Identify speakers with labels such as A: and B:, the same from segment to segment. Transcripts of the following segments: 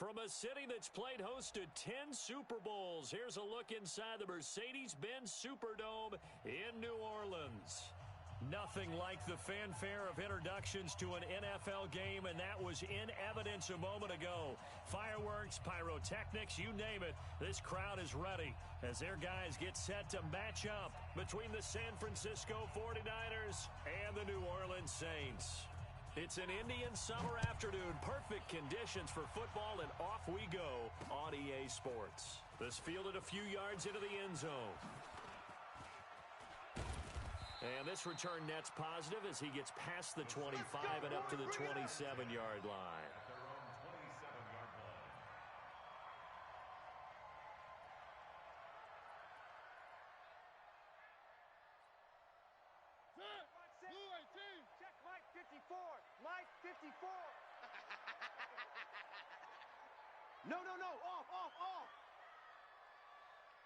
A: From a city that's played host to 10 Super Bowls, here's a look inside the Mercedes-Benz Superdome in New Orleans. Nothing like the fanfare of introductions to an NFL game, and that was in evidence a moment ago. Fireworks, pyrotechnics, you name it, this crowd is ready as their guys get set to match up between the San Francisco 49ers and the New Orleans Saints. It's an Indian summer afternoon, perfect conditions for football, and off we go on EA Sports. This fielded a few yards into the end zone. And this return net's positive as he gets past the 25 and up to the 27-yard line.
B: Check Mike 54. Mike 54. No. Off.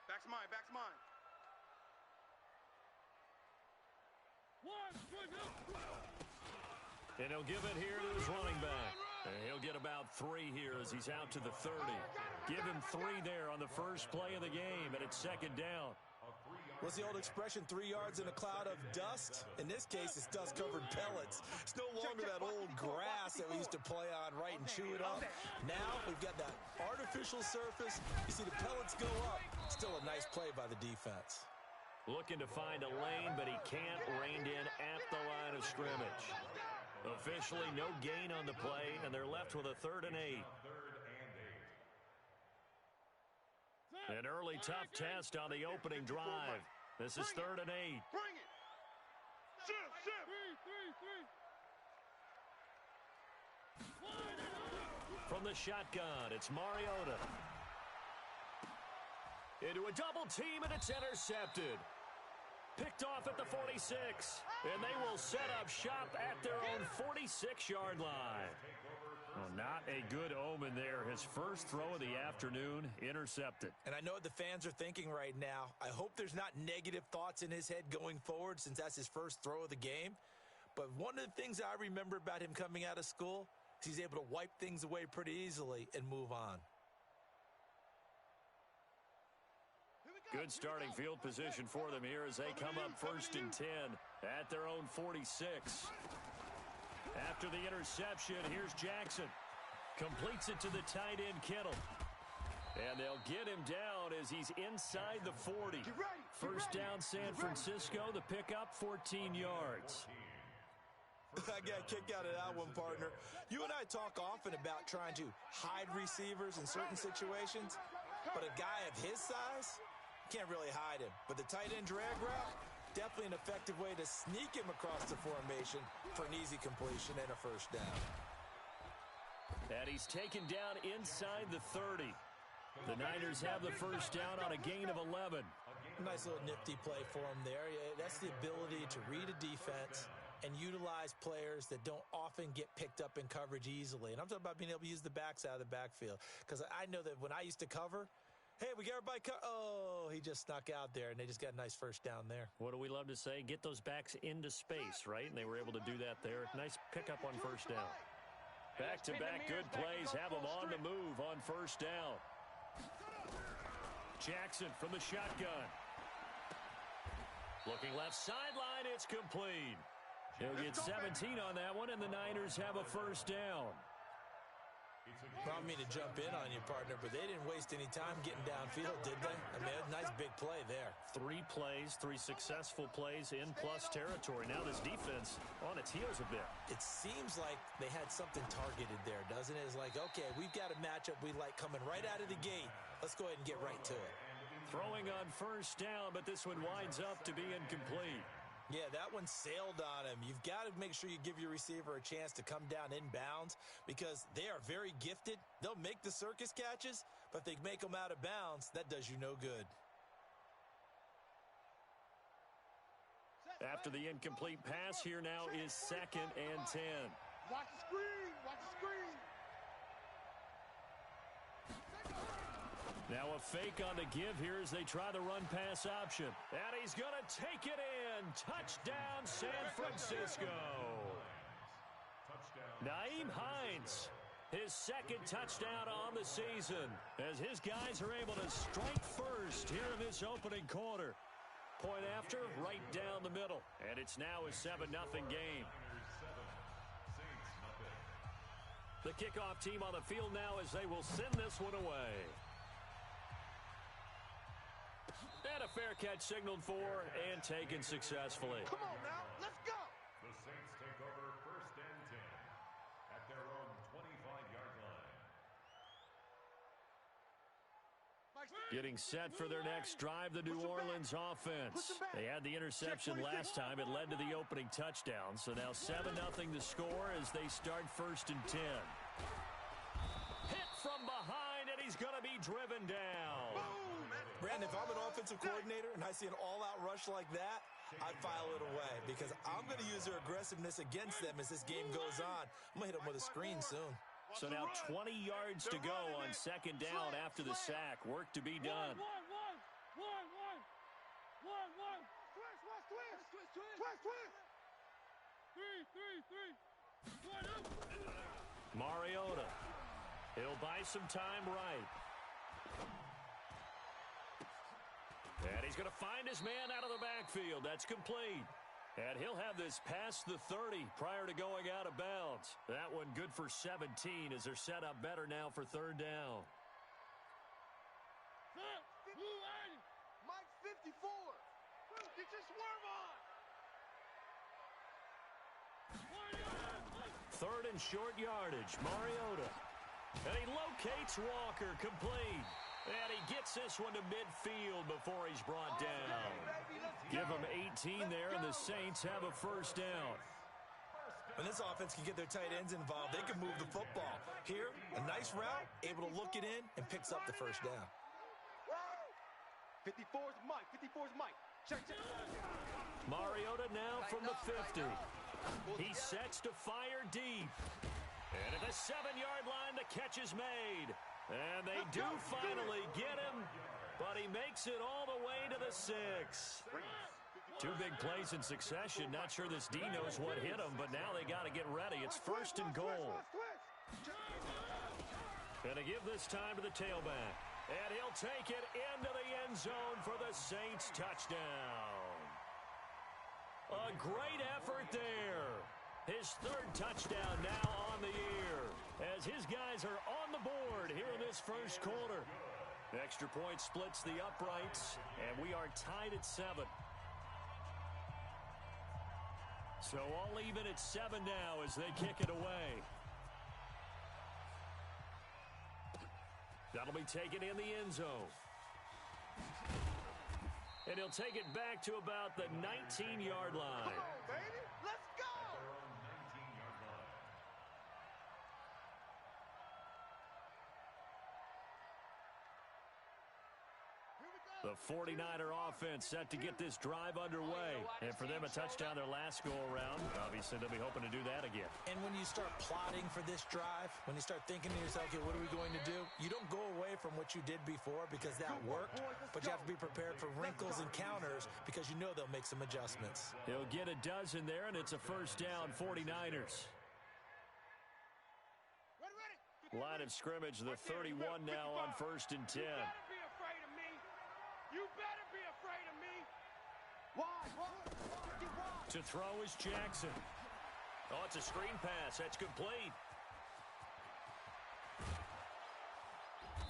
C: Back's mine.
A: And he'll give it here to his running back. And he'll get about 3 here as he's out to the 30. Give him 3 there on the first play of the game, and it's second down.
D: What's the old expression, 3 yards in a cloud of dust? In this case, it's dust-covered pellets. It's no longer that old grass that we used to play on, right, and chew it up. Now we've got that artificial surface. You see the pellets go up. Still a nice play by the defense.
A: Looking to find a lane, but he can't. Reined in at the line of scrimmage. Officially no gain on the play, and they're left with a 3rd and 8. An early tough test on the opening drive. This is 3rd and 8.
C: Bring it. Shift.
B: 3.
A: From the shotgun, it's Mariota. Into a double team, and it's intercepted. Picked off at the 46, and they will set up shop at their own 46-yard line. Well, not a good omen there. His first throw of the afternoon, intercepted.
D: And I know what the fans are thinking right now. I hope there's not negative thoughts in his head going forward since that's his first throw of the game. But one of the things I remember about him coming out of school is he's able to wipe things away pretty easily and move on.
A: Good starting field position for them here as they come up 1st and 10 at their own 46. After the interception, here's Jackson. Completes it to the tight end, Kittle. And they'll get him down as he's inside the 40. First down, San Francisco. The pickup, 14 yards.
D: I got a kick out of that one, partner. You and I talk often about trying to hide receivers in certain situations, but a guy of his size can't really hide him. But the tight end drag route, definitely an effective way to sneak him across the formation for an easy completion and a first down.
A: And he's taken down inside the 30. The Niners have the first down on a gain of 11.
D: Nice little nifty play for him there. That's the ability to read a defense and utilize players that don't often get picked up in coverage easily. And I'm talking about being able to use the backs out of the backfield. Because I know that when I used to cover, hey, we got everybody oh, he just snuck out there, and they just got a nice first down there.
A: What do we love to say? Get those backs into space, right? And they were able to do that there. Nice pickup on first down. Back-to-back good plays have them on the move on first down. Jackson from the shotgun. Looking left sideline, it's complete. He'll get 17 on that one, and the Niners have a first down.
D: I don't mean to jump in on you, partner, but they didn't waste any time getting downfield, did they? I mean, a nice big play there.
A: 3 plays, 3 successful plays in plus territory. Now this defense on its heels a bit.
D: It seems like they had something targeted there, doesn't it? It's like, okay, we've got a matchup we like coming right out of the gate. Let's go ahead and get right to it.
A: Throwing on first down, but this one winds up to be incomplete.
D: Yeah, that one sailed on him. You've got to make sure you give your receiver a chance to come down inbounds because they are very gifted. They'll make the circus catches, but if they make them out of bounds, that does you no good.
A: After the incomplete pass, here now is 2nd and 10.
C: Watch the screen.
A: Now a fake on the give here as they try the run-pass option. And he's going to take it in. Touchdown, San Francisco. Nyheim Hines His second touchdown on the season as his guys are able to strike first here in this opening quarter. Point after, right down the middle. And it's now a 7-0 game. The kickoff team on the field now as they will send this one away. And a fair catch signaled for and taken successfully.
C: Come on now, let's go.
E: The Saints take over 1st and 10 at their own 25-yard line.
A: Getting set for their next drive, the New Orleans offense. They had the interception last time. It led to the opening touchdown. So now 7-0 the score as they start 1st and 10. Hit from behind, and he's going to be driven down.
D: Brandon, if I'm an offensive coordinator and I see an all-out rush like that, I'd file it away because I'm going to use their aggressiveness against them as this game goes on. I'm going to hit them with a screen soon.
A: So now 20 yards to go on 2nd down after the sack. Work to be done. Mariota. He'll buy some time right. And he's going to find his man out of the backfield. That's complete. And he'll have this past the 30 prior to going out of bounds. That one good for 17 as they're set up better now for 3rd down.
B: Mike 54. Get your swerve on.
A: 3rd and short yardage. Mariota. And he locates Walker, complete. And he gets this one to midfield before he's brought down. Give him 18 there, and the Saints have a 1st down.
D: When this offense can get their tight ends involved, they can move the football. Here, a nice route, able to look it in, and picks up the 1st down.
B: 54's Mike. 54's Mike. Check.
A: Mariota now from the 50. He sets to fire deep. And at the 7-yard line, the catch is made. And they do finally get him, but he makes it all the way to the 6. 2 big plays in succession. Not sure this D knows what hit him, but now they got to get ready. It's 1st and goal. And they give this time to the tailback. And he'll take it into the end zone for the Saints touchdown. A great effort there. His 3rd touchdown now on the year as his guys are on the board here in this 1st quarter. Extra point splits the uprights, and we are tied at 7. So all even at 7 now as they kick it away. That'll be taken in the end zone. And he'll take it back to about the 19-yard line.
B: Come on, baby. Let's go.
A: The 49er offense set to get this drive underway. And for them, a touchdown their last go-around. Obviously, they'll be hoping to do that again.
D: And when you start plotting for this drive, when you start thinking to yourself, okay, what are we going to do? You don't go away from what you did before because that worked, but you have to be prepared for wrinkles and counters because you know they'll make some adjustments.
A: He'll get a dozen there, and it's a 1st down, 49ers. Line of scrimmage, the 31 now on 1st and 10.
B: You better be afraid of me. Why?
A: To throw is Jackson. Oh, it's a screen pass. That's complete.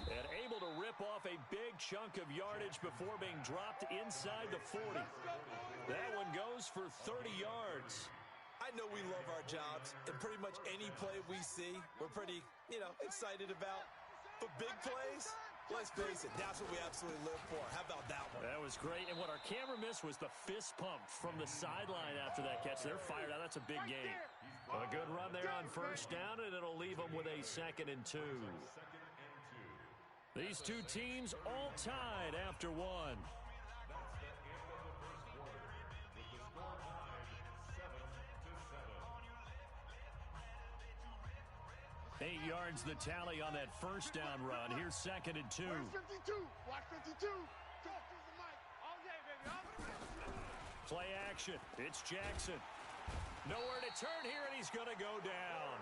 A: And able to rip off a big chunk of yardage before being dropped inside the 40. That one goes for 30 yards.
D: I know we love our jobs, and pretty much any play we see, we're pretty, excited about. But big plays, let's face it, that's what we absolutely live for. How about that one?
A: That was great. And what our camera missed was the fist pump from the sideline after that catch. They're fired out. That's a big game. A good run there on 1st down, and it'll leave them with a 2nd and 2. These two teams all tied after 1. 8 yards the tally on that 1st down run. Here's 2nd and 2.
B: Where's 52? Watch 52. Talk to the mic. All day, baby. All
A: Play action. It's Jackson. Nowhere to turn here, and he's going to go down.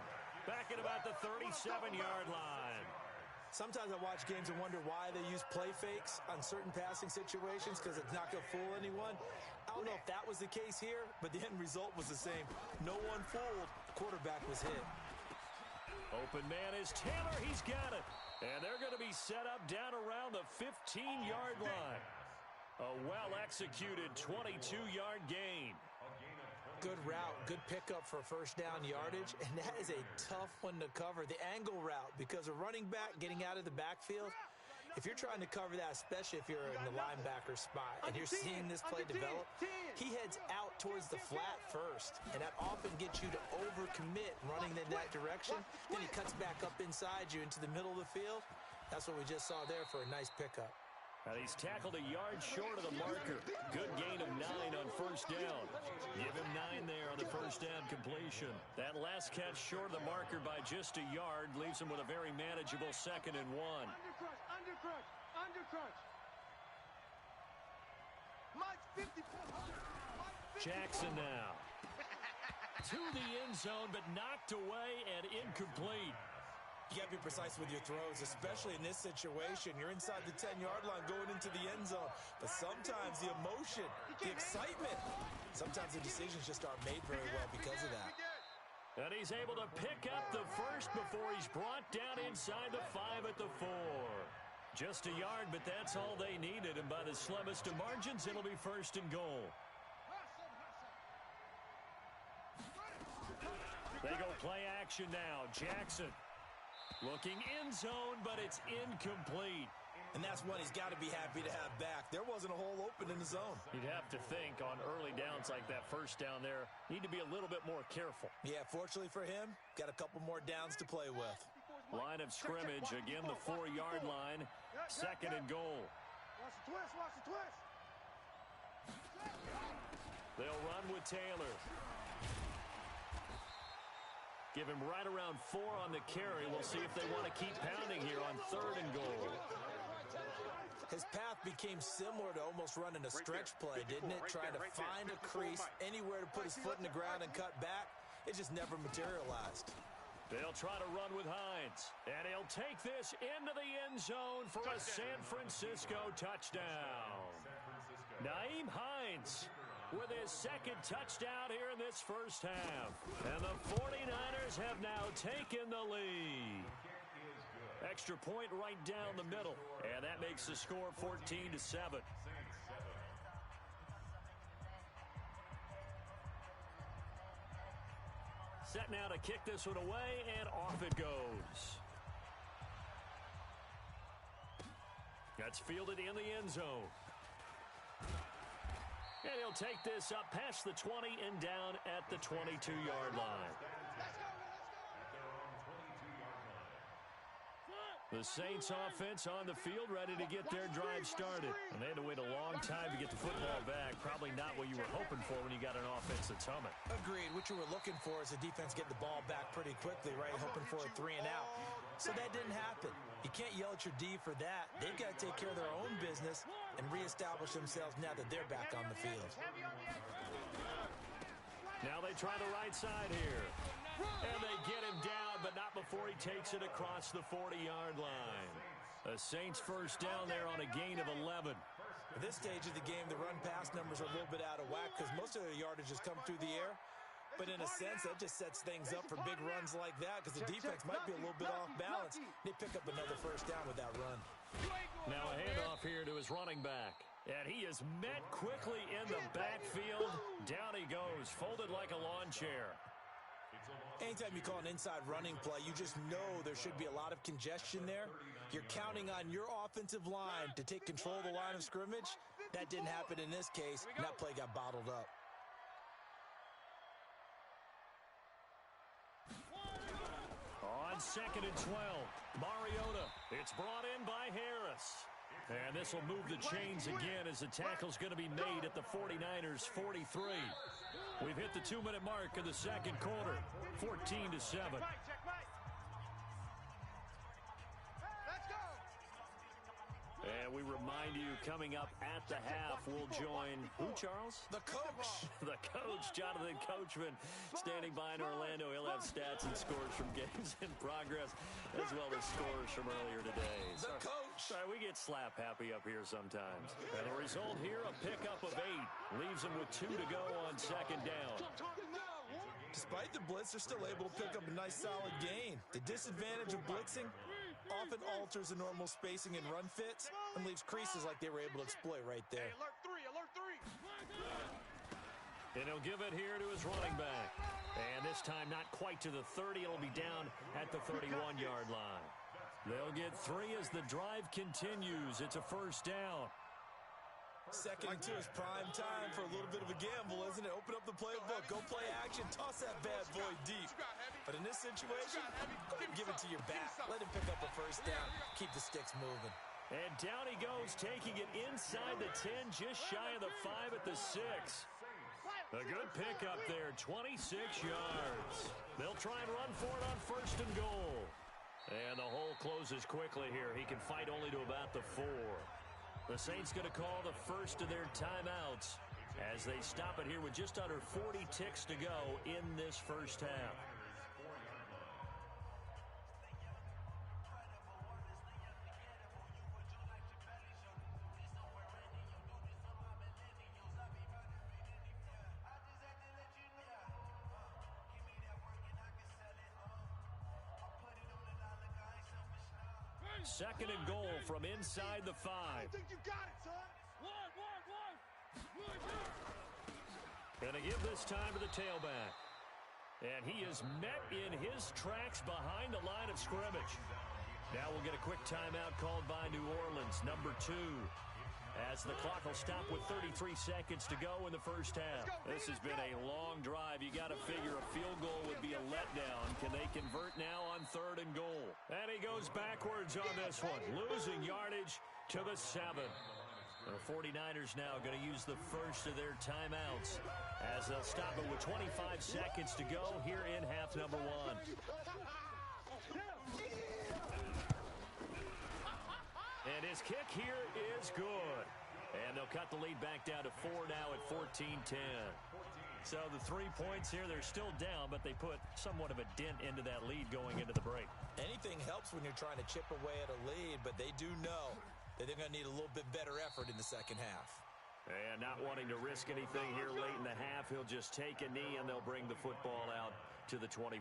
A: back at about the 37-yard line.
D: Sometimes I watch games and wonder why they use play fakes on certain passing situations because it's not going to fool anyone. I don't know if that was the case here, but the end result was the same. No one fooled. The quarterback was hit.
A: Open man is Taylor. He's got it. And they're going to be set up down around the 15-yard line. A well-executed 22-yard gain.
D: Good route, good pickup for first down yardage, and that is a tough one to cover. The angle route, because a running back getting out of the backfield, if you're trying to cover that, especially if you're in the linebacker spot, and you're seeing this play develop, he heads out towards the flat first, and that often gets you to overcommit running in that direction. Then he cuts back up inside you into the middle of the field. That's what we just saw there for a nice pickup.
A: And he's tackled a yard short of the marker. Good gain of 9 on first down. Give him 9 there on the first down completion. That last catch short of the marker by just a yard leaves him with a very manageable 2nd and 1.
B: Undercrush. Mike's 50.
A: Jackson now. To the end zone, but knocked away and incomplete.
D: You got to be precise with your throws, especially in this situation. You're inside the 10-yard line going into the end zone. But sometimes the emotion, the excitement, sometimes the decisions just aren't made very well because of that.
A: And he's able to pick up the first before he's brought down inside the 5 at the 4. Just a yard, but that's all they needed. And by the slimmest of margins, it'll be 1st and goal. They go play action now. Jackson. Looking end zone, but it's incomplete.
D: And that's one he's got to be happy to have back. There wasn't a hole open in the zone.
A: You'd have to think on early downs like that first down there, need to be a little bit more careful.
D: Yeah, fortunately for him, got a couple more downs to play with.
A: Line of scrimmage, again the 4-yard line, 2nd and goal.
B: Watch the twist.
A: They'll run with Taylor. Give him right around 4 on the carry. We'll see if they want to keep pounding here on 3rd and goal.
D: His path became similar to almost running a stretch play, didn't it? Trying to find a crease, anywhere to put his foot in the ground and cut back. It just never materialized.
A: They'll try to run with Hines. And he'll take this into the end zone for a San Francisco touchdown. Nyheim Hines with his 2nd touchdown here in this first half. And the 49ers have now taken the lead. Extra point right down the middle. And that makes the score 14-7. Set now to kick this one away, and off it goes. That's fielded in the end zone. And he'll take this up past the 20 and down at the 22-yard line. The Saints offense on the field ready to get their drive started. And they had to wait a long time to get the football back. Probably not what you were hoping for when you got an offense that's humming.
D: Agreed. What you were looking for is the defense getting the ball back pretty quickly, right? Hoping for a 3 and out. So that didn't happen. You can't yell at your D for that. They've got to take care of their own business and reestablish themselves now that they're back on the field.
A: Now they try the right side here. And they get him down, but not before he takes it across the 40-yard line. The Saints first down there on a gain of 11.
D: At this stage of the game, the run-pass numbers are a little bit out of whack because most of their yardage has come through the air. But in a sense, that just sets things up for big runs like that because the defense might be a little bit off balance. They pick up another first down with that run.
A: Now a handoff here to his running back. And he is met quickly in the backfield. Down he goes, folded like a lawn chair.
D: Anytime you call an inside running play, you just know there should be a lot of congestion there. You're counting on your offensive line to take control of the line of scrimmage. That didn't happen in this case, and that play got bottled up.
A: On 2nd and 12, Mariota. It's brought in by Harris. And this will move the chains again as the tackle's going to be made at the 49ers' 43. We've hit the 2-minute mark of the second quarter, 14-7. And we remind you, coming up at the half, we'll join who, Charles?
D: The coach.
A: The coach, Jonathan Coachman, standing by in Orlando. He'll have stats and scores from games in progress, as well as scores from earlier today.
D: The coach.
A: Sorry, we get slap happy up here sometimes. And the result here, a pickup of 8. Leaves them with 2 to go on second down.
D: Despite the blitz, they're still able to pick up a nice solid gain. The disadvantage of blitzing often alters the normal spacing and run fits and leaves creases like they were able to exploit right there.
B: Hey, alert 3, alert 3.
A: And he'll give it here to his running back. And this time not quite to the 30. It'll be down at the 31-yard line. They'll get 3 as the drive continues. It's a first down.
D: Second and 2 is prime time for a little bit of a gamble, isn't it? Open up the playbook, go play action, toss that bad boy deep. But in this situation, go ahead and give it to your back. Let him pick up a first down. Keep the sticks moving.
A: And down he goes, taking it inside the 10, just shy of the 5 at the 6. A good pickup there, 26 yards. They'll try and run for it on first and goal. And the hole closes quickly here. He can fight only to about the 4. The Saints going to call the first of their timeouts as they stop it here with just under 40 ticks to go in this first half. Second and goal from inside the 5.
B: I think you got it, son.
A: Going to give this time to the tailback. And he is met in his tracks behind the line of scrimmage. Now we'll get a quick timeout called by New Orleans, number 2. As the clock will stop with 33 seconds to go in the first half. This has been a long drive. You got to figure a field goal would be a letdown. Can they convert now on third and goal? And he goes backwards on this one, losing yardage to the 7. The 49ers now going to use the first of their timeouts as they'll stop it with 25 seconds to go here in half number 1. And his kick here is good. And they'll cut the lead back down to 4 now at 14-10. So the 3 points here, they're still down, but they put somewhat of a dent into that lead going into the break.
D: Anything helps when you're trying to chip away at a lead, but they do know that they're going to need a little bit better effort in the second half.
A: And not wanting to risk anything here late in the half, he'll just take a knee and they'll bring the football out to the 25.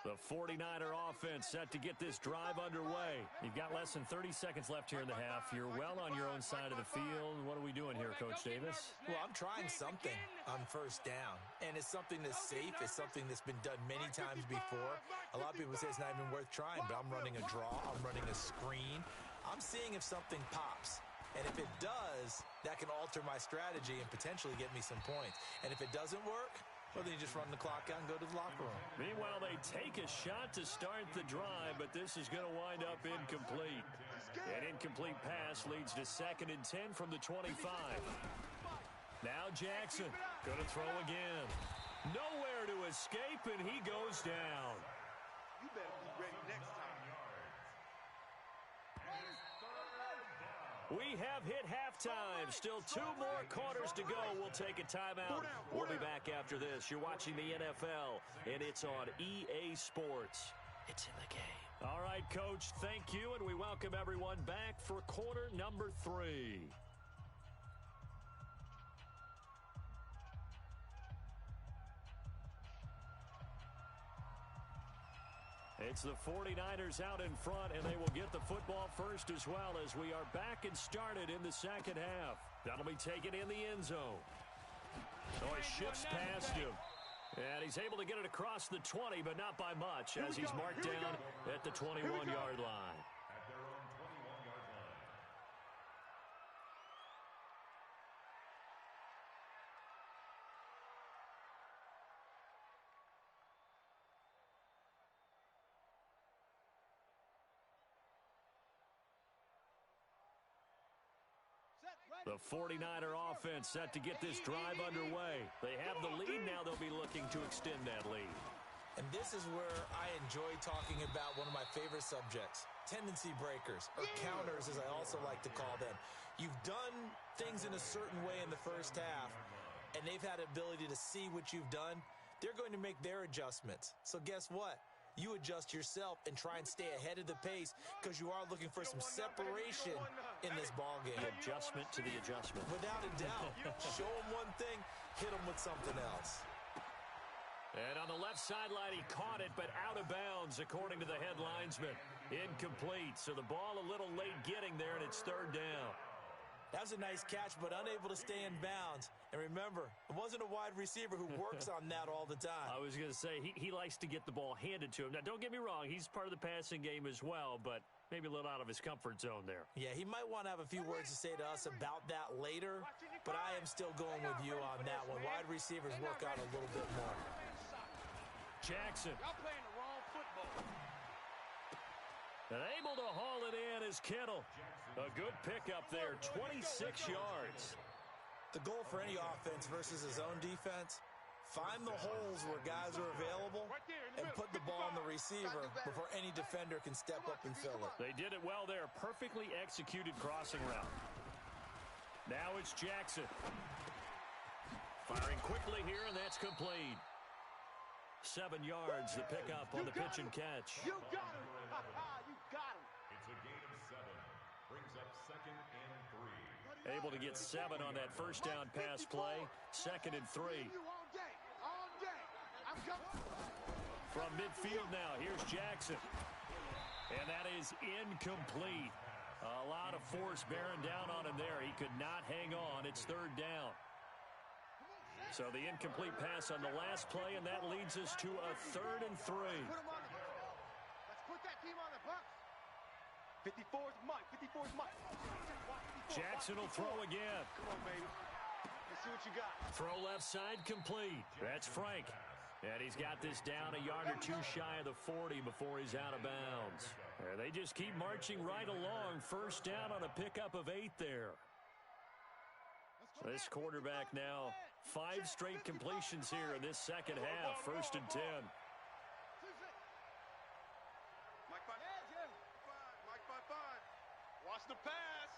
A: The 49er offense set to get this drive underway. You've got less than 30 seconds left here in the half. You're well on your own side of the field. What are we doing here, Coach Davis?
D: Well, I'm trying something on first down, and it's something that's safe. It's something that's been done many times before. A lot of people say it's not even worth trying, but I'm running a draw. I'm running a screen. I'm seeing if something pops. And if it does, that can alter my strategy and potentially get me some points. And if it doesn't work, well, then you just run the clock out and go to the locker room.
A: Meanwhile, they take a shot to start the drive, but this is going to wind up incomplete. An incomplete pass leads to 2nd and 10 from the 25. Now Jackson going to throw again. Nowhere to escape, and he goes down.
B: You better be ready next time.
A: We have hit halftime. Still 2 more quarters to go. We'll take a timeout. We'll be back after this. You're watching the NFL, and it's on EA Sports. It's in the game. All right, Coach, thank you, and we welcome everyone back for quarter number 3. It's the 49ers out in front, and they will get the football first as well as we are back and started in the second half. That'll be taken in the end zone. Oh, he shifts past him. And he's able to get it across the 20, but not by much as he's marked down at the 21-yard line. The 49er offense set to get this drive underway. They have the lead. Now they'll be looking to extend that lead.
D: And this is where I enjoy talking about one of my favorite subjects, tendency breakers, or counters as I also like to call them. You've done things in a certain way in the first half, and they've had the ability to see what you've done. They're going to make their adjustments. So guess what? You adjust yourself and try and stay ahead of the pace because you are looking for some separation in this ballgame.
A: The adjustment to the adjustment.
D: Without a doubt. Show them one thing, hit them with something else.
A: And on the left sideline, he caught it, but out of bounds, according to the head linesman. Incomplete, so the ball a little late getting there, and it's third down.
D: That was a nice catch, but unable to stay in bounds. And remember, it wasn't a wide receiver who works on that all the time.
A: I was going to say, he likes to get the ball handed to him. Now, don't get me wrong, he's part of the passing game as well, but maybe a little out of his comfort zone there.
D: Yeah, he might want to have a few words to say to us about that later, but I am still going with you on that one. Wide receivers work out a little bit more.
A: Jackson.
B: Y'all playing the wrong football.
A: And able to haul it in is Kittle. A good pickup there, 26 yards.
D: The goal for any offense versus his own defense, find the holes where guys are available and put the ball on the receiver before any defender can step up and fill it.
A: They did it well there. Perfectly executed crossing route. Now it's Jackson. Firing quickly here, and that's complete. 7 yards, the pickup on the pitch and catch.
B: You got him. You got him.
E: It's a gain of 7. Brings up 2nd and 3.
A: Able to get 7 on that first down pass play. 2nd and 3.
B: You all day. All day. I'm coming.
A: From midfield now, here's Jackson. And that is incomplete. A lot of force bearing down on him there. He could not hang on. It's third down. So the incomplete pass on the last play, and that leads us to a 3rd and 3.
B: Let's put that team on the box. 54's Mike. 54's Mike.
A: Jackson will throw again.
B: Come on, baby. Let's see what you got.
A: Throw left side complete. That's Frank. And he's got this down a yard or two shy of the 40 before he's out of bounds. And they just keep marching right along. First down on a pickup of 8 there. This quarterback now, 5 straight completions here in this second half. 1st and 10.
B: Mike 5. Mike 5. Watch the pass.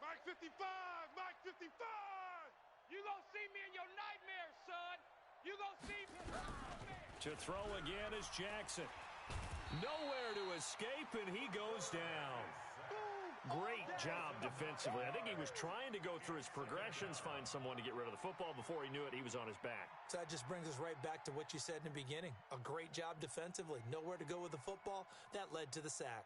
C: Mike 55! Mike 55!
B: You gonna see me in your nightmares, son. You gonna see me.
A: To throw again is Jackson. Nowhere to escape, and he goes down. Great job defensively. I think he was trying to go through his progressions, find someone to get rid of the football. Before he knew it, he was on his back.
D: So that just brings us right back to what you said in the beginning. A great job defensively. Nowhere to go with the football. That led to the sack.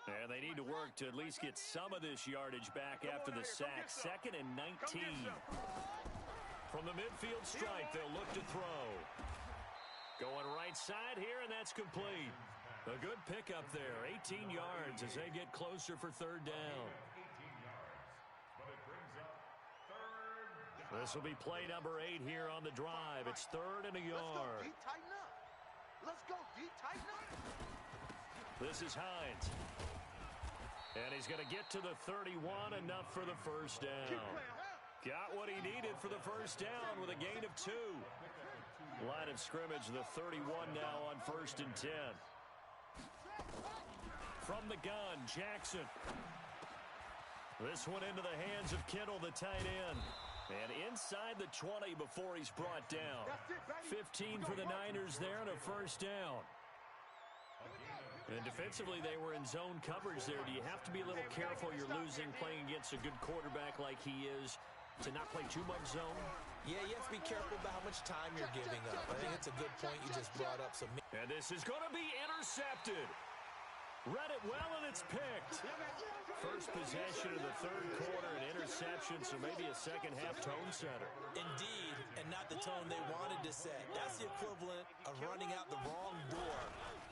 A: And they need to work to at least get some of this yardage back after the sack. 2nd and 19. From the midfield stripe, they'll look to throw. Going right side here, and that's complete. A good pickup there, 18 yards as they get closer for 3rd down. This will be play number 8 here on the drive. It's 3rd and a yard.
B: Let's go, D. Tighten up. Let's go, D. Tighten up.
A: This is Hines. And he's going to get to the 31, enough for the first down. Got what he needed for the first down with a gain of 2. Line of scrimmage, the 31 now on 1st and 10. From the gun, Jackson. This one into the hands of Kittle, the tight end. And inside the 20 before he's brought down. 15 for the Niners there and a first down. And defensively, they were in zone coverage there. Do you have to be a little careful? You're losing, playing against a good quarterback like he is, to not play too much zone?
D: Yeah, you have to be careful about how much time you're giving up. I think it's a good point you just brought up.
A: And this is going to be intercepted. Read it well, and it's picked. First possession of the 3rd quarter, an interception, so maybe a second-half tone setter.
D: Indeed, and not the tone they wanted to set. That's the equivalent of running out the wrong door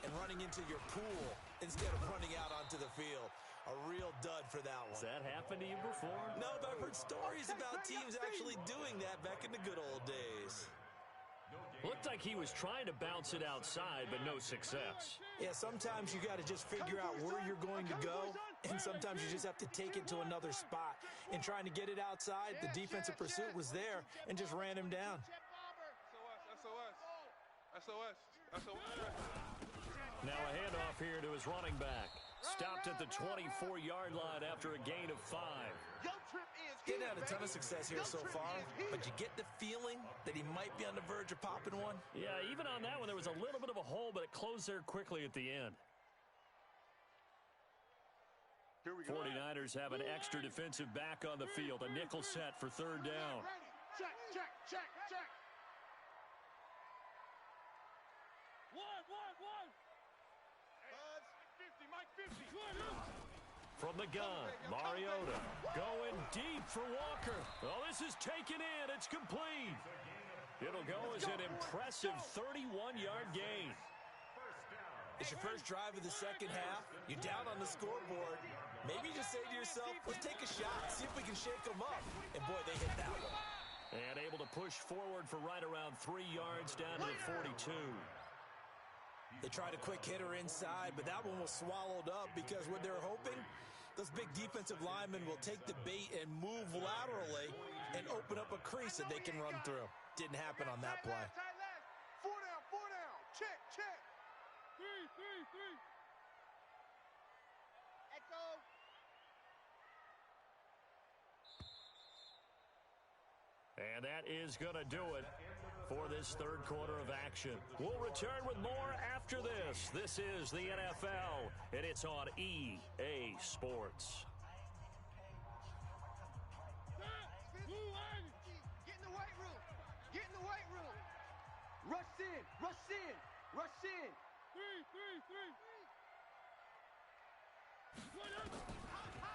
D: and running into your pool instead of running out onto the field. A real dud for that one.
A: Has that happened to you before?
D: No, but I've heard stories about teams actually doing that back in the good old days.
A: Looked like he was trying to bounce it outside, but no success.
D: Yeah, sometimes you got to just figure out where you're going to go, and sometimes you just have to take it to another spot. In trying to get it outside, the defensive pursuit was there and just ran him down.
C: SOS.
A: Now a handoff here to his running back. Stopped at the 24-yard line after a gain of 5.
D: Didn't have a ton of success here so far, but you get the feeling that he might be on the verge of popping one.
A: Yeah, even on that one, there was a little bit of a hole, but it closed there quickly at the end. 49ers have an extra defensive back on the field. A nickel set for third down.
B: Check. One. Mike 50.
A: From the gun, Mariota going deep for Walker. Oh, this is taken in. It's complete. It'll go as an impressive 31-yard gain.
D: It's your first drive of the second half. You're down on the scoreboard. Maybe you just say to yourself, let's take a shot, see if we can shake them up. And boy, they hit that one.
A: And able to push forward for right around 3 yards down to the 42.
D: They tried a quick hitter inside, but that one was swallowed up because what they're hoping, those big defensive linemen will take the bait and move laterally and open up a crease that they can run through. Didn't happen on that play.
B: Four down. Check. Three. Echo.
A: And that is going to do it for this third quarter of action. We'll return with more after this. This is the NFL, and it's on EA Sports.
B: Get in the weight room. Rush in. Three.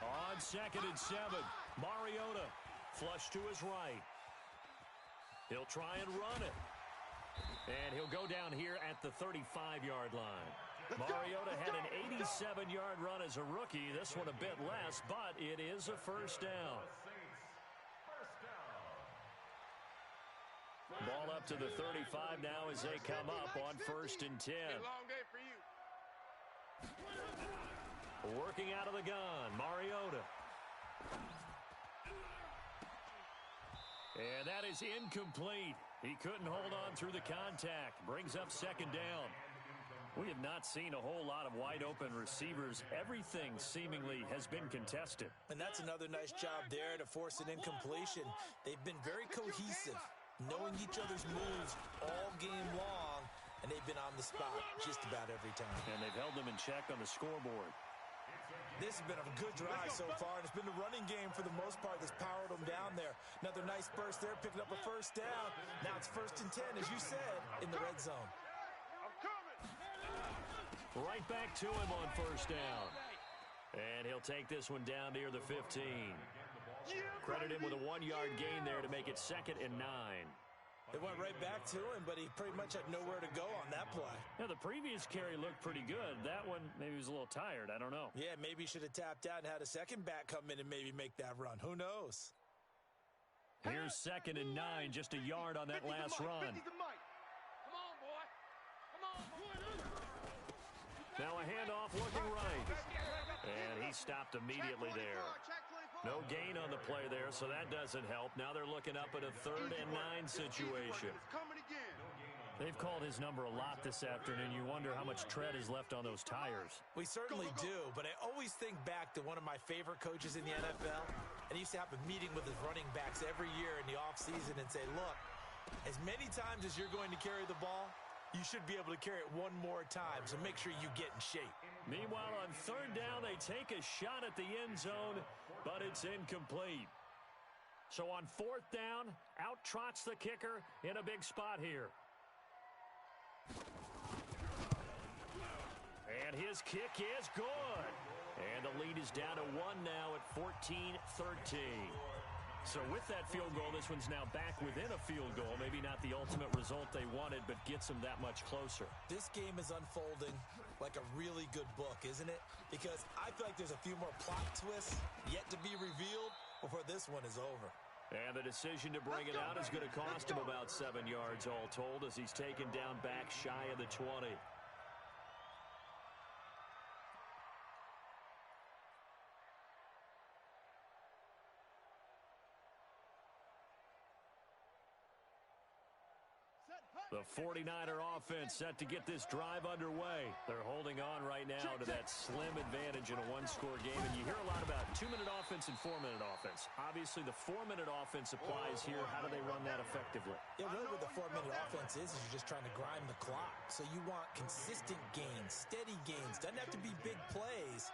A: On 2nd and 7, Mariota flush to his right. He'll try and run it. And he'll go down here at the 35-yard line. Mariota had an 87-yard run as a rookie. This one a bit less, but it is a first down. Ball up to the 35 now as they come up on 1st and 10.
B: Long day for you.
A: Working out of the gun, Mariota. And that is incomplete. He couldn't hold on through the contact. Brings up 2nd down. We have not seen a whole lot of wide-open receivers. Everything seemingly has been contested.
D: And that's another nice job there to force an incompletion. They've been very cohesive, knowing each other's moves all game long, and they've been on the spot just about every time.
A: And they've held them in check on the scoreboard.
D: This has been a good drive so far, and it's been the running game for the most part that's powered them down there. Another nice burst there, picking up a first down. Now it's 1st and 10, as you said, in the red zone.
B: I'm coming.
A: Right back to him on 1st down. And he'll take this one down near the 15. Credit him with a 1-yard gain there to make it 2nd and 9.
D: It went right back to him, but he pretty much had nowhere to go on that play.
A: Yeah, the previous carry looked pretty good. That one, maybe he was a little tired. I don't know.
D: Yeah, maybe he should have tapped out and had a second back come in and maybe make that run. Who knows?
A: Here's 2nd and 9, just a yard on that last run.
B: Come on, boy.
A: Now a handoff looking right. And he stopped immediately there. No gain on the play there, so that doesn't help. Now they're looking up at a 3rd and 9 situation. They've called his number a lot this afternoon. You wonder how much tread is left on those tires.
D: We certainly do, but I always think back to one of my favorite coaches in the NFL, and he used to have a meeting with his running backs every year in the offseason and say, look, as many times as you're going to carry the ball, you should be able to carry it one more time, so make sure you get in shape.
A: Meanwhile, on 3rd down, they take a shot at the end zone, but it's incomplete. So on 4th down, out trots the kicker in a big spot here. And his kick is good. And the lead is down to 1 now at 14-13. So with that field goal, this one's now back within a field goal. Maybe not the ultimate result they wanted, but gets them that much closer.
D: This game is unfolding like a really good book, isn't it? Because I feel like there's a few more plot twists yet to be revealed before this one is over.
A: And the decision to bring it out is going to cost him about 7 yards all told as he's taken down back shy of the 20. The 49er offense set to get this drive underway. They're holding on right now to that slim advantage in a one-score game. And you hear a lot about 2-minute offense and 4-minute offense. Obviously, the 4-minute offense applies here. How do they run that effectively?
D: Yeah, really what the 4-minute offense is you're just trying to grind the clock. So you want consistent gains, steady gains. Doesn't have to be big plays,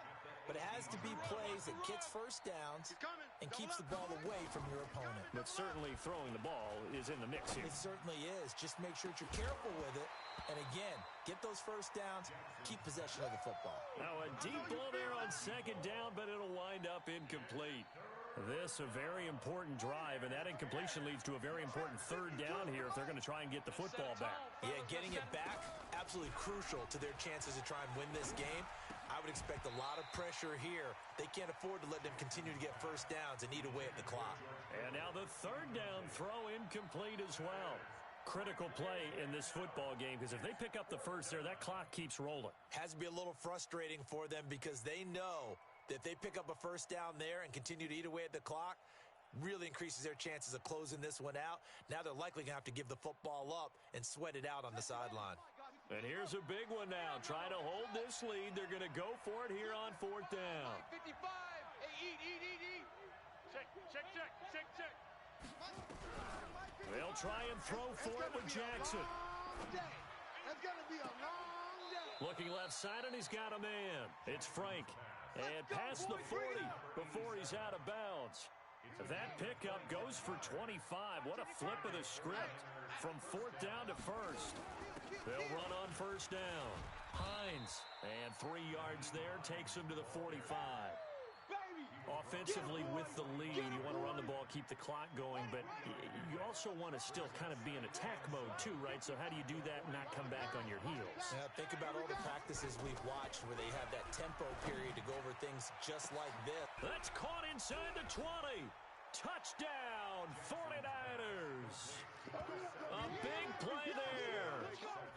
D: but it has to be plays that gets first downs and keeps the ball away from your opponent.
A: But certainly throwing the ball is in the mix here.
D: It certainly is. Just make sure that you're careful with it. And again, get those first downs, keep possession of the football.
A: Now a deep ball there on second down, but it'll wind up incomplete. This a very important drive, and that incompletion leads to a very important third down here if they're going to try and get the football back.
D: Yeah, getting it back, absolutely crucial to their chances to try and win this game. I would expect a lot of pressure here. They can't afford to let them continue to get first downs and eat away at the clock.
A: And now the third down throw incomplete as well. Critical play in this football game because if they pick up the first there, that clock keeps rolling.
D: Has to be a little frustrating for them because they know that if they pick up a first down there and continue to eat away at the clock, really increases their chances of closing this one out. Now they're likely going to have to give the football up and sweat it out on the sideline.
A: And here's a big one now. Trying to hold this lead. They're going to go for it here on fourth down.
B: 55. Hey, eat. Check.
A: They'll try and throw for it with Jackson.
B: That's going to be a long day.
A: Looking left side, and he's got a man. It's Frank. And past the 40 before he's out of bounds. That pickup goes for 25. What a flip of the script from fourth down to first. They'll run on first down. Hines, and 3 yards there, takes him to the 45. Offensively with the lead, you want to run the ball, keep the clock going, but you also want to still kind of be in attack mode too, right? So how do you do that and not come back on your heels?
D: Yeah, think about all the practices we've watched where they have that tempo period to go over things just like this.
A: That's caught inside the 20. Touchdown, 49ers. A big play there.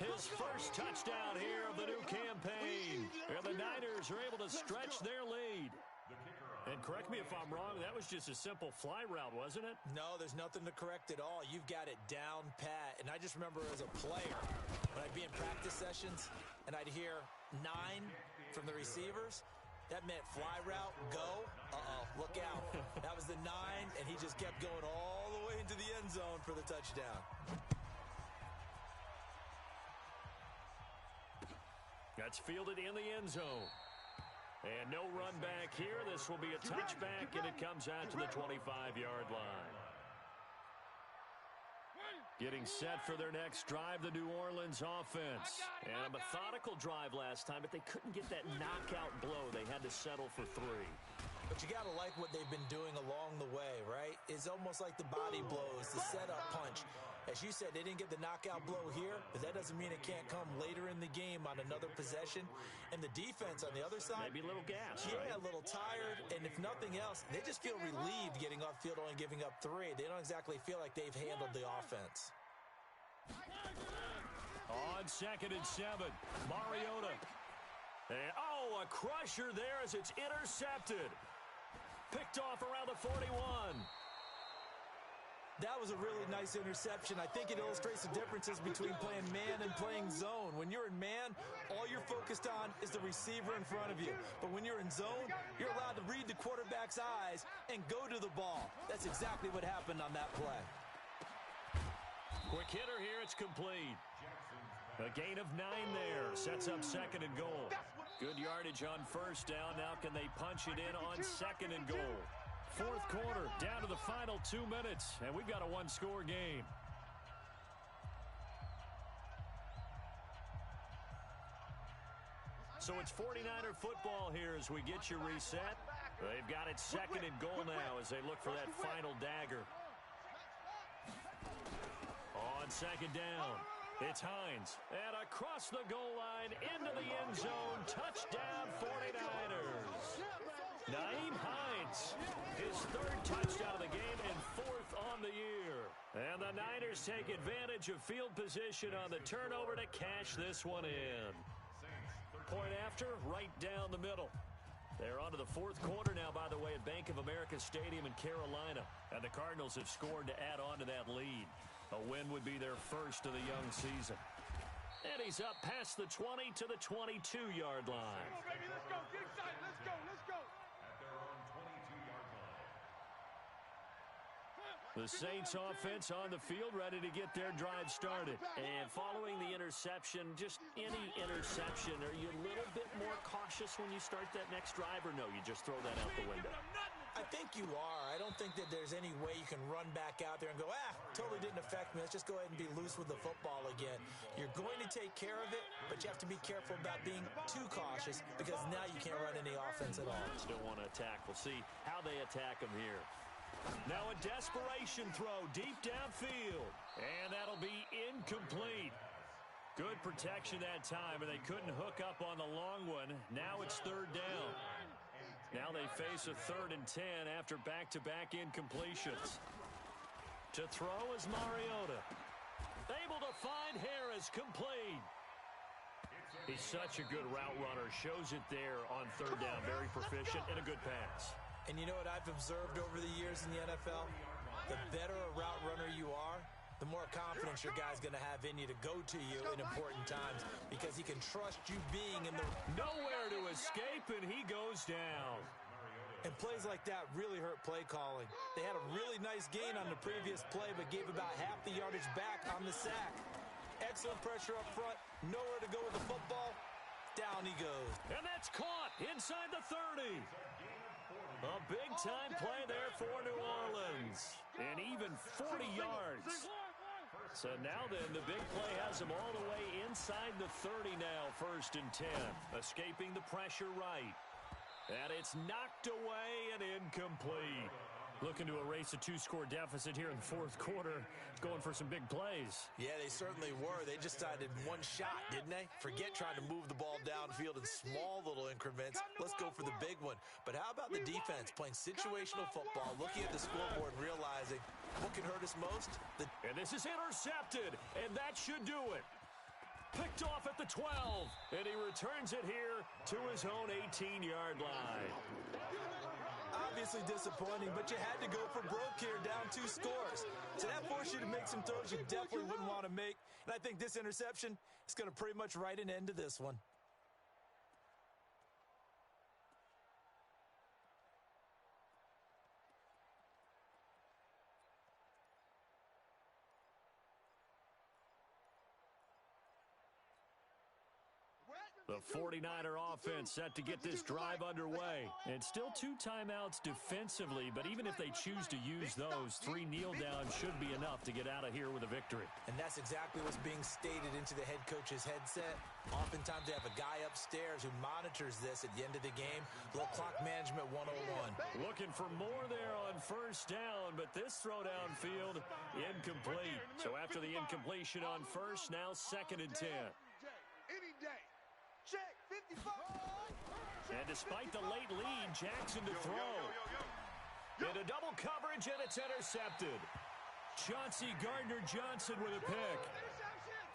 A: His first touchdown here of the new campaign. And the Niners are able to stretch their lead. And correct me if I'm wrong, that was just a simple fly route, wasn't it?
D: No, there's nothing to correct at all. You've got it down pat. And I just remember as a player, when I'd be in practice sessions and I'd hear 9 from the receivers, that meant fly route, go. Uh-oh, look out. That was the 9, and he just kept going all the way into the end zone for the touchdown.
A: That's fielded in the end zone. And no run back here. This will be a touchback, and it comes out to the 25-yard line. Getting set for their next drive, the New Orleans offense. And a methodical drive last time, but they couldn't get that knockout blow. They had to settle for 3.
D: But you got to like what they've been doing along the way, right? It's almost like the body blows, the setup punch. As you said, they didn't get the knockout blow here, but that doesn't mean it can't come later in the game on another possession. And the defense on the other side,
A: maybe a little gas,
D: yeah, a little tired. And if nothing else, they just feel relieved getting off field only giving up 3. They don't exactly feel like they've handled the offense.
A: On 2nd and 7, Mariota. And, a crusher there as it's intercepted. Picked off around the 41.
D: That was a really nice interception. I think it illustrates the differences between playing man and playing zone. When you're in man, all you're focused on is the receiver in front of you. But when you're in zone, you're allowed to read the quarterback's eyes and go to the ball. That's exactly what happened on that play.
A: Quick hitter here, it's complete. A gain of 9 there, sets up 2nd and goal. Good yardage on first down. Now can they punch it in on 2nd and goal? Fourth quarter, down to the final 2 minutes, and we've got a one-score game. So it's 49er football here as we get you reset. They've got it 2nd and goal now as they look for that final dagger. On 2nd down, It's Hines. And across the goal line, into the end zone. Touchdown, 49ers. Nyheim Hines, his third touchdown of the game and fourth on the year. And the Niners take advantage of field position on the turnover to cash this one in. Point after, right down the middle. They're on to the fourth quarter now, by the way, at Bank of America Stadium in Carolina. And the Cardinals have scored to add on to that lead. A win would be their first of the young season. And he's up past the 20 to the 22-yard line.
B: Come on, baby, let's go. Get excited. Let's go. Let's go.
E: At their own 22-yard line.
A: The Saints offense on the field, ready to get their drive started. And following the interception, just any interception, are you a little bit more cautious when you start that next drive, or no, you just throw that out the window?
D: I think you are. I don't think that there's any way you can run back out there and go, totally didn't affect me. Let's just go ahead and be loose with the football again. You're going to take care of it, but you have to be careful about being too cautious because now you can't run any offense at all.
A: Still want to attack. We'll see how they attack them here. Now a desperation throw deep downfield, and that'll be incomplete. Good protection that time, and they couldn't hook up on the long one. Now it's third down. Now they face a 3rd and 10 after back-to-back incompletions. To throw is Mariota. Able to find Harris, complete. He's such a good route runner. Shows it there on third down. Very proficient and a good pass.
D: And you know what I've observed over the years in the NFL? The better a route runner you are, the more confidence your guy's going to have in you to go to you in important times because he can trust you being in the...
A: Nowhere to escape, and he goes down.
D: And plays like that really hurt play calling. They had a really nice gain on the previous play, but gave about half the yardage back on the sack. Excellent pressure up front, nowhere to go with the football. Down he goes.
A: And that's caught inside the 30. A big-time play there for New Orleans. And even 40 yards. So now then, the big play has them all the way inside the 30 now, 1st and 10. Escaping the pressure right. And it's knocked away and incomplete. Looking to erase a 2-score deficit here in the fourth quarter. Going for some big plays.
D: Yeah, they certainly were. They just decided one shot, didn't they? Forget trying to move the ball downfield in small little increments. Let's go for the big one. But how about the defense playing situational football, looking at the scoreboard and realizing what can hurt us most?
A: And this is intercepted, and that should do it. Picked off at the 12, and he returns it here to his own 18-yard line.
D: Obviously disappointing, but you had to go for broke here, down 2 scores. So that forced you to make some throws you definitely wouldn't want to make. And I think this interception is going to pretty much write an end to this one.
A: The 49er offense set to get this drive underway. And still 2 timeouts defensively, but even if they choose to use those, 3 kneel downs should be enough to get out of here with a victory.
D: And that's exactly what's being stated into the head coach's headset. Oftentimes they have a guy upstairs who monitors this at the end of the game. Little clock management 101.
A: Looking for more there on 1st down, but this throw downfield incomplete. So after the incompletion on 1st, now 2nd and 10.
B: Any day. Check, 55.
A: And despite the late lead, Jackson to throw. Into double coverage, and it's intercepted. Chauncey Gardner-Johnson with a pick.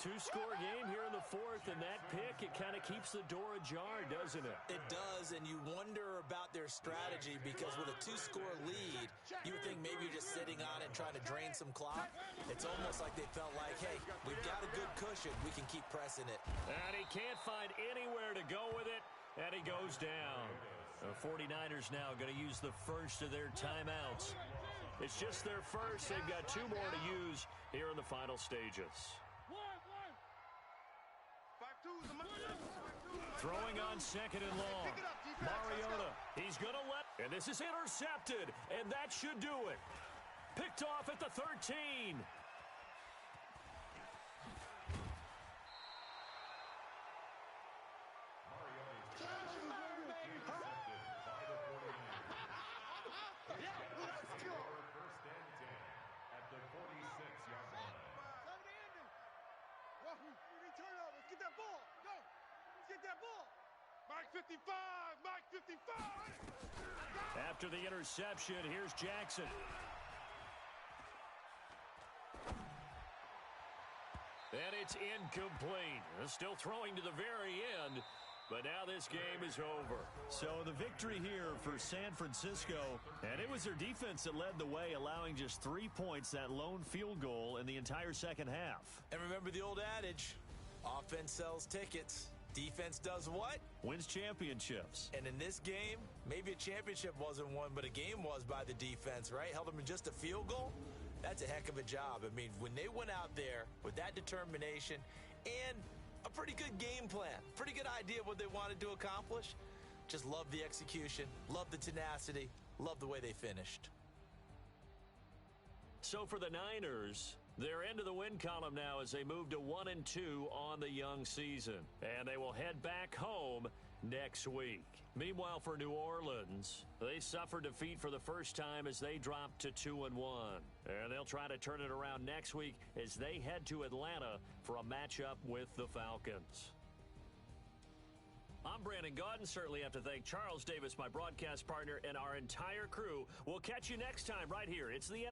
A: 2-score game here in the 4th, and that pick, it kind of keeps the door ajar, doesn't it?
D: It does, and you wonder about their strategy because with a 2-score lead, you would think maybe you're just sitting on it and trying to drain some clock. It's almost like they felt like, hey, we've got a good cushion. We can keep pressing it.
A: And he can't find anywhere to go with it, and he goes down. The 49ers now going to use the first of their timeouts. It's just their first. They've got 2 more to use here in the final stages. Throwing on 2nd and long. Mariota, he's going to let... And this is intercepted, and that should do it. Picked off at the 13.
B: Turnovers. Get that ball. Go. Let's get that ball. Mike 55. Mike 55.
A: After the interception, here's Jackson. And it's incomplete. Still throwing to the very end, but now this game is over.
F: So the victory here for San Francisco, and it was their defense that led the way, allowing just 3 points, that lone field goal in the entire second half.
D: And remember the old adage, offense sells tickets. Defense does what?
F: Wins championships.
D: And in this game, maybe a championship wasn't won, but a game was by the defense, right? Held them in just a field goal. That's a heck of a job. I mean, when they went out there with that determination and a pretty good game plan, pretty good idea of what they wanted to accomplish, just love the execution, love the tenacity, love the way they finished.
A: So for the Niners, they're into the win column now as they move to 1-2 on the young season. And they will head back home next week. Meanwhile, for New Orleans, they suffered defeat for the first time as they dropped to 2-1. And they'll try to turn it around next week as they head to Atlanta for a matchup with the Falcons. I'm Brandon Gaudin. Certainly have to thank Charles Davis, my broadcast partner, and our entire crew. We'll catch you next time right here. It's the